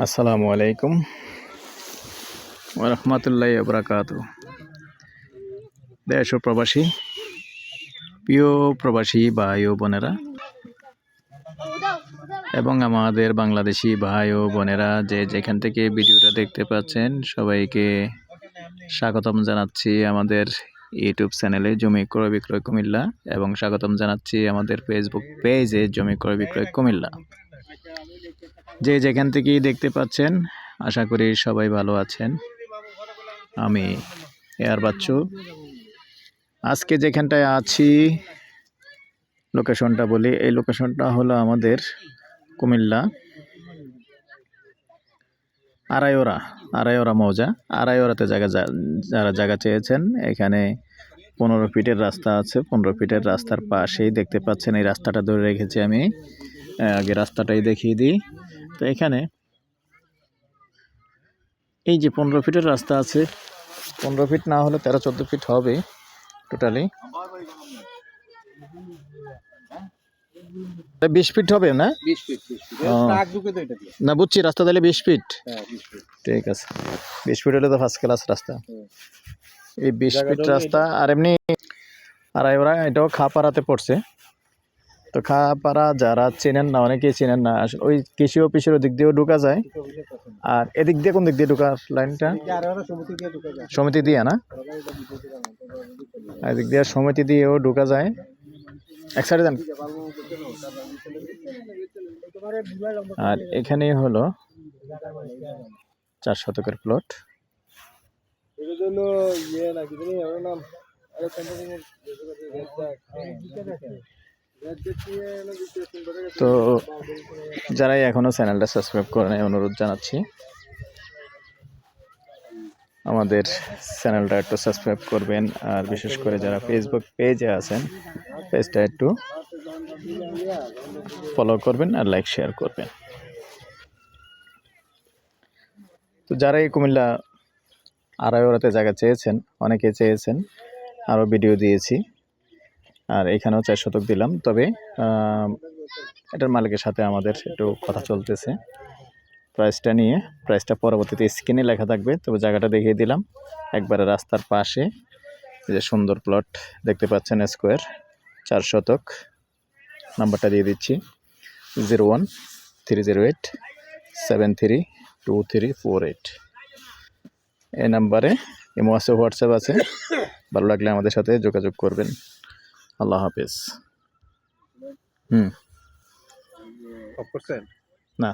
আসসালামু আলাইকুম ওয়া রাহমাতুল্লাহি ওয়া বারাকাতুহু। দেশ ও প্রবাসী, প্রিয় প্রবাসী ভাই ও বোনেরা এবং আমাদের বাংলাদেশি ভাই ও বোনেরা যে যেখান থেকে ভিডিওটা দেখতে পাচ্ছেন, সবাইকে স্বাগতম জানাচ্ছি আমাদের ইউটিউব চ্যানেলে জমি ক্রয় বিক্রয় কুমিল্লা, এবং স্বাগতম জানাচ্ছি আমাদের ফেসবুক পেজে জমি ক্রয় বিক্রয় কুমিল্লা। যে যেখান থেকেই দেখতে পাচ্ছেন, আশা করি সবাই ভালো আছেন। আমি এয়ার বাচ্চু। আজকে যেখানটায় আছি, লোকেশনটা বলি। এই লোকেশনটা হলো আমাদের কুমিল্লা আড়াইওরা মৌজা। আড়াইওরাতে যারা জায়গা চেয়েছেন, এখানে 15 ফিটের রাস্তা আছে। 15 ফিটের রাস্তার পাশেই দেখতে পাচ্ছেন এই রাস্তাটা ধরে রেখেছি আমি। আগে রাস্তাটাই দেখিয়ে দিই। তো এখানে এই যে 15 ফিটের রাস্তা আছে, 15 ফিট না হলে 13-14 ফিট হবে টোটালি। 20 ফিট হবে না? 20 ফিট না, বুঝছি। রাস্তা তাহলে 20 ফিট। ঠিক আছে, 20 ফিট হলে তো ফার্স্ট ক্লাস রাস্তা। এই 20 ফিট রাস্তা। আর এমনি আড়াইওরা এটাও খাপাড়াতে পড়ছে। তো খাপাড়া যারা চেনেন না, অনেকেই চেনেন না। ওই কৃষি অফিসের দিক দিয়েও ঢোকা যায়। আর এদিক দিয়ে কোন দিক দিয়ে ঢোকার লাইনটা? সমিতি দিয়ে না? এদিক দিয়ে সমিতি দিয়েও ঢোকা যায়। এক সাইডে যান। আর এখানেই হলো 4 শতকের প্লট। তো যারাই এখনো চ্যানেলটা সাবস্ক্রাইব করে নাই, অনুরোধ জানাচ্ছি আমাদের চ্যানেলটা একটু সাবস্ক্রাইব করবেন। আর বিশেষ করে যারা ফেসবুক পেজে আছেন, পেজটা একটু ফলো করবেন আর লাইক শেয়ার করবেন। তো যারা এই কুমিল্লা আড়াইওরাতে জায়গা চেয়েছেন, অনেকে চেয়েছেন, আরও ভিডিও দিয়েছি। আর এখানেও 4 শতক দিলাম। তবে এটার মালিকের সাথে আমাদের একটু কথা চলতেছে প্রাইসটা নিয়ে। প্রাইসটা পরবর্তীতে স্ক্রিনে লেখা থাকবে। তবে জায়গাটা দেখিয়ে দিলাম, একবারে রাস্তার পাশে। যে সুন্দর প্লট দেখতে পাচ্ছেন, স্কোয়ার 4 শতক। নাম্বারটা দিয়ে দিচ্ছি 01-308-732348। এই নাম্বারে ইমো আছে, হোয়াটসঅ্যাপ আছে। ভালো লাগলে আমাদের সাথে যোগাযোগ করবেন। আল্লাহ হাফেজ। না।